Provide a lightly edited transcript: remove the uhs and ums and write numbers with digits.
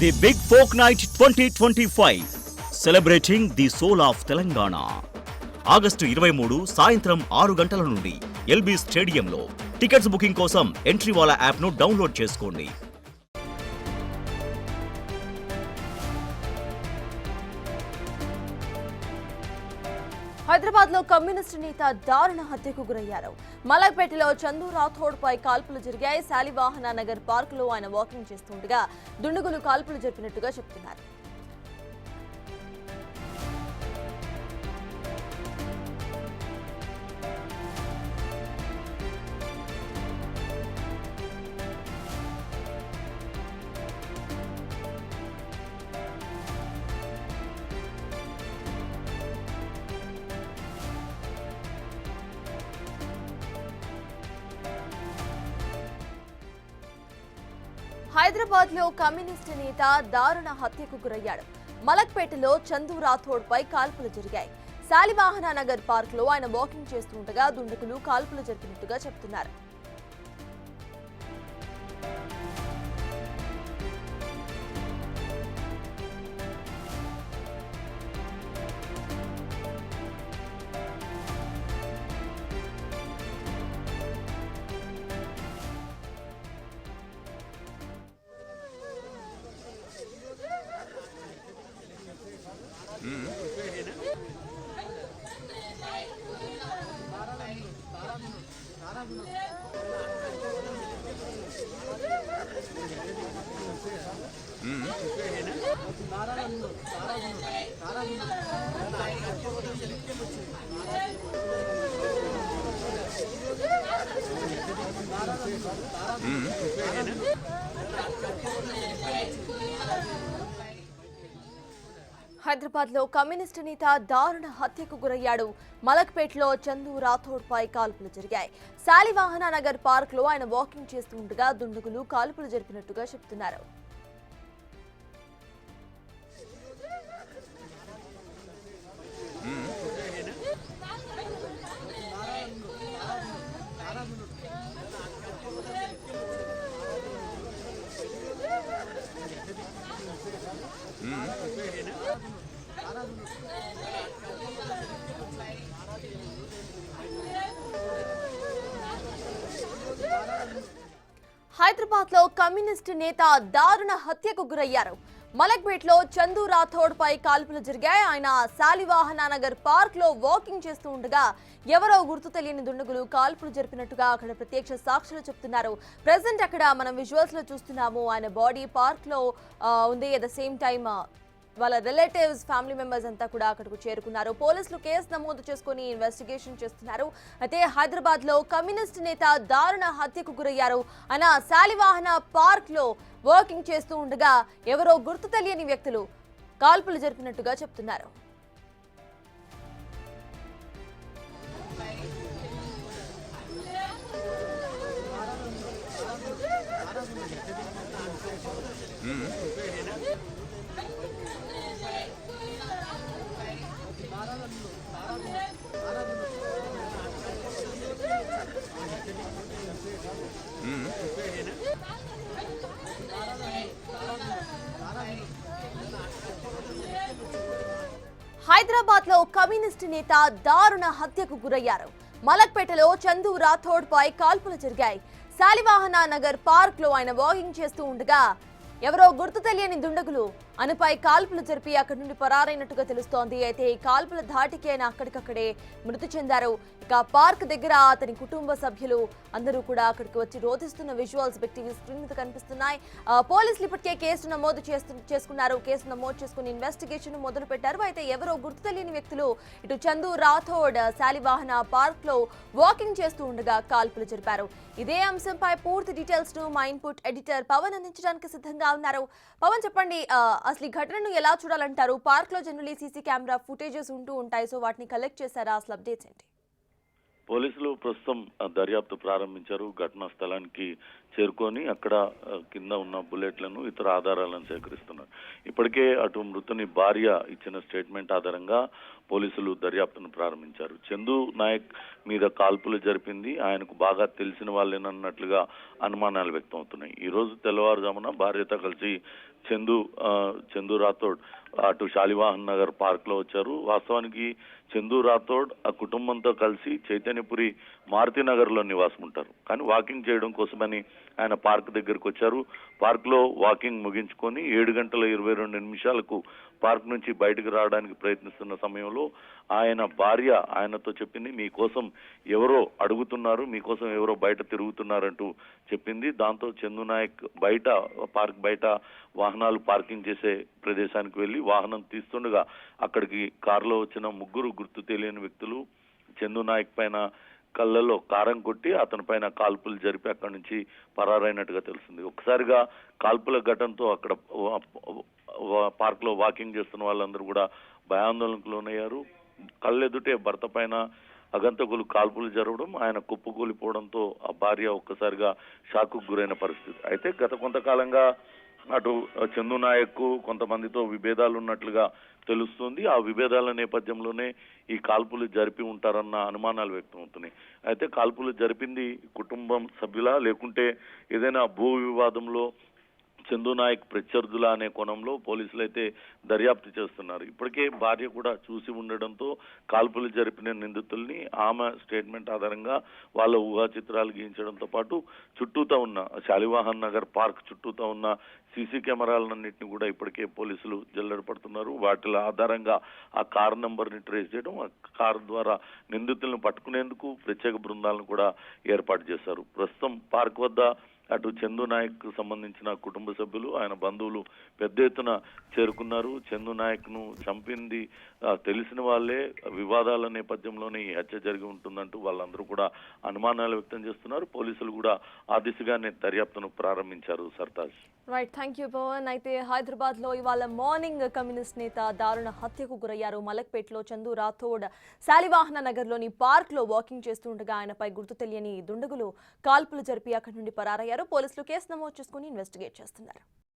The big folk night 2025 celebrating the soul of Telangana. August 23 సాయంత్రం 6 గంటల నుండి ఎల్బీ స్టేడియంలో. టికెట్స్ బుకింగ్ కోసం ఎంట్రీవాలా యాప్ను డౌన్లోడ్ చేసుకోండి. హైదరాబాద్ లో కమ్యూనిస్టు నేత దారుణ హత్యకు గురయ్యారు. మలక్పేటలో చందు రాథోడ్ పై కాల్పులు జరిగాయి. శాలివాహన నగర్ పార్క్ లో ఆయన వాకింగ్ చేస్తుండగా దుండగులు కాల్పులు జరిపినట్టుగా చెబుతున్నారు. హైదరాబాద్ లో కమ్యూనిస్టు నేత దారుణ హత్యకు గురయ్యాడు. మలక్పేటలో చందు రాథోడ్ పై కాల్పులు జరిగాయి. శాలివాహన నగర్ పార్క్ లో ఆయన వాకింగ్ చేస్తుండగా దుండగులు కాల్పులు జరిపినట్టుగా చెబుతున్నారు. హైదరాబాద్ లో కమ్యూనిస్టు నేత దారుణ హత్యకు గురయ్యాడు. మలక్పేటలో చందు రాథోడ్ పై కాల్పులు జరిగాయి. శాలివాహన నగర్ పార్క్ లో ఆయన వాకింగ్ చేస్తుండగా దుండగులు కాల్పులు జరిపినట్టుగా చెబుతున్నారు. హైదరాబాద్ లో కమ్యూనిస్టు నేత దారుణ హత్యకు గురయ్యారు. మలక్పేటలో చందు రాథోడ్ పై కాల్పులు జరిగాయి. ఆయన శాలివాహన నగర్ పార్క్ లో వాకింగ్ చేస్తూ ఉండగా ఎవరో గుర్తు తెలియని దుండగులు కాల్పులు జరిపినట్టుగా అక్కడ ప్రత్యక్ష సాక్షులు చెప్తున్నారు. ప్రెసెంట్ అక్కడ మనం విజువల్స్ లో చూస్తున్నాము. ఆయన బాడీ పార్క్ లో ఉంది. అట్ ద సేమ్ టైమ్ వాళ్ళ రిలేటివ్స్, ఫ్యామిలీ మెంబర్స్ అంతా కూడా అక్కడకు చేరుకున్నారు. పోలీసులు కేసు నమోదు చేసుకుని ఇన్వెస్టిగేషన్ చేస్తున్నారు. అయితే హైదరాబాద్ లో కమ్యూనిస్ట్ నేత దారుణ హత్యకు గురయ్యారు. ఆయన శాలివాహన పార్క్ లో వాకింగ్ చేస్తూ ఉండగా ఎవరో గుర్తు తెలియని వ్యక్తులు కాల్పులు జరిపినట్టుగా చెప్తున్నారు. హైదరాబాద్ లో కమ్యూనిస్టు నేత దారుణ హత్యకు గురయ్యారు. మలక్పేటలో చందు రాథోడ్ పై కాల్పులు జరిగాయి. శాలివాహన నగర్ పార్క్ లో ఆయన వాకింగ్ చేస్తూ ఉండగా ఎవరో గుర్తు తెలియని దుండగులు ఆయనపై కాల్పులు జరిపి అక్కడి నుండి పరారైనట్టుగా తెలుస్తోంది. అయితే ఈ కాల్పుల ధాటికి ఆయన అక్కడికక్కడే మృతి చెందారు. ఇక పార్క్ దగ్గర అతని కుటుంబ సభ్యులు అందరూ కూడా అక్కడికి వచ్చి రోధిస్తున్న విజువల్స్ బిగ్ టీవీ స్క్రీన్ మీద కనిపిస్తున్నాయి. పోలీసులు ఇప్పటికే కేసు నమోదు చేసుకున్నారు. కేసు నమోదు చేసుకుని ఇన్వెస్టిగేషన్ మొదలు పెట్టారు. అయితే ఎవరో గుర్తు తెలియని వ్యక్తులు ఇటు చందు రాథోడ్ శాలివాహన పార్క్ లో వాకింగ్ చేస్తూ ఉండగా కాల్పులు జరిపారు. ఇదే అంశంపై పూర్తి డీటెయిల్స్ ను మా ఇన్పుట్ ఎడిటర్ పవన్ అందించడానికి సిద్ధంగా ఉన్నారు. పవన్, చెప్పండి, అసలు ఈ ఘటనను ఎలా చూడాలంటారు? పార్క్ లో జనరల్లీ సీసీ కెమెరా ఫుటేజెస్ ఉంటూ ఉంటాయి. సో వాటిని కలెక్ట్ చేశారా? అసలు అప్డేట్స్ ఏంటి? పోలీసులు ప్రస్తుతం దర్యాప్తు ప్రారంభించారు. ఘటనా స్థలానికి చేరుకొని అక్కడ కింద ఉన్న బుల్లెట్లను, ఇతర ఆధారాలను సేకరిస్తున్నారు. ఇప్పటికే అటు మృతుని భార్య ఇచ్చిన స్టేట్మెంట్ ఆధారంగా పోలీసులు దర్యాప్తును ప్రారంభించారు. చందు నాయక్ మీద కాల్పులు జరిపింది ఆయనకు బాగా తెలిసిన వాళ్ళేనన్నట్లుగా అనుమానాలు వ్యక్తం అవుతున్నాయి. ఈ రోజు తెల్లవారుజామున భార్యతో కలిసి చందు రాథోడ్ అటు శాలివాహన్ నగర్ పార్క్ లో వచ్చారు. వాస్తవానికి చందు రాథోడ్ ఆ కుటుంబంతో కలిసి చైతన్యపురి మారుతి నగర్ లో నివాసం ఉంటారు. కానీ వాకింగ్ చేయడం కోసమని ఆయన పార్క్ దగ్గరకు వచ్చారు. పార్క్ లో వాకింగ్ ముగించుకొని 7:22 పార్క్ నుంచి బయటకు రావడానికి ప్రయత్నిస్తున్న సమయంలో ఆయన భార్య ఆయనతో చెప్పింది, మీకోసం ఎవరో అడుగుతున్నారు, మీకోసం ఎవరో బయట తిరుగుతున్నారంటూ చెప్పింది. దాంతో చందు నాయక్ పార్క్ బయట వాహనాలు పార్కింగ్ చేసే ప్రదేశానికి వెళ్లి వాహనం తీస్తుండగా అక్కడికి కారులో వచ్చిన 3 గుర్తు తెలియని వ్యక్తులు చందు నాయక్ పైన కళ్ళల్లో కారం కొట్టి అతని పైన కాల్పులు జరిపి అక్కడి నుంచి పరారైనట్టుగా తెలిసింది. ఒక్కసారిగా కాల్పుల ఘటనతో అక్కడ పార్క్ లో వాకింగ్ చేస్తున్న వాళ్ళందరూ కూడా భయాందోళనకు లోనయ్యారు. కళ్ళెదుటే భర్త పైన అగంతకులు కాల్పులు జరగడం, ఆయన కుప్పకూలిపోవడంతో ఆ భార్య ఒక్కసారిగా షాకు గురైన పరిస్థితి. అయితే గత కొంతకాలంగా అటు చందు నాయక్ కొంతమందితో విభేదాలు ఉన్నట్లుగా తెలుస్తుంది. ఆ విభేదాల నేపథ్యంలోనే ఈ కాల్పులు జరిపి ఉంటారన్న అనుమానాలు వ్యక్తమవుతున్నాయి. అయితే కాల్పులు జరిపింది కుటుంబం సభ్యులా లేకుంటే ఏదైనా భూ వివాదంలో చందు నాయక్ ప్రత్యర్థుల అనే కోణంలో పోలీసులు అయితే దర్యాప్తు చేస్తున్నారు. ఇప్పటికే భార్య కూడా చూసి ఉండడంతో కాల్పులు జరిపిన నిందితుల్ని ఆమె స్టేట్మెంట్ ఆధారంగా వాళ్ళ ఊహా చిత్రాలు గీయించడంతో పాటు చుట్టూతా ఉన్న శాలివాహన్ నగర్ పార్క్ చుట్టూతా ఉన్న సీసీ కెమెరాలన్నింటినీ కూడా ఇప్పటికే పోలీసులు జల్లెడ పడుతున్నారు. వాటి ఆధారంగా ఆ కార్ నంబర్ ని ట్రేస్ చేయడం, ఆ కారు ద్వారా నిందితులను పట్టుకునేందుకు ప్రత్యేక బృందాలను కూడా ఏర్పాటు చేశారు. ప్రస్తుతం పార్క్ వద్ద అటు చందు నాయక్ సంబంధించిన కుటుంబ సభ్యులు, ఆయన బంధువులు పెద్ద ఎత్తున చేరుకున్నారు. చందు నాయక్ ను చంపింది తెలిసిన వాళ్ళే, వివాదాల నేపథ్యంలోనే ఈ హత్య జరిగి ఉంటుందంటూ వాళ్ళందరూ కూడా అనుమానాలు వ్యక్తం చేస్తున్నారు. పోలీసులు కూడా ఆ దిశగానే దర్యాప్తును ప్రారంభించారు. Sartaj. Right, thank you Pavan. అయితే హైదరాబాద్ లో ఇవాళ మార్నింగ్ కమ్యూనిస్ట్ నేత దారుణ హత్యకు గురయ్యారు. మలక్పేటలో చందు రాథోడ్ శాలివాహన నగర్ లోని పార్క్ లో వాకింగ్ చేస్తుండగా ఆయనపై గుర్తు తెలియని దుండగులు కాల్పులు జరిపి అక్కడి నుండి పరారయ్యారు. పోలీసులు కేసు నమోదు చేసుకుని ఇన్వెస్టిగేట్ చేస్తున్నారు.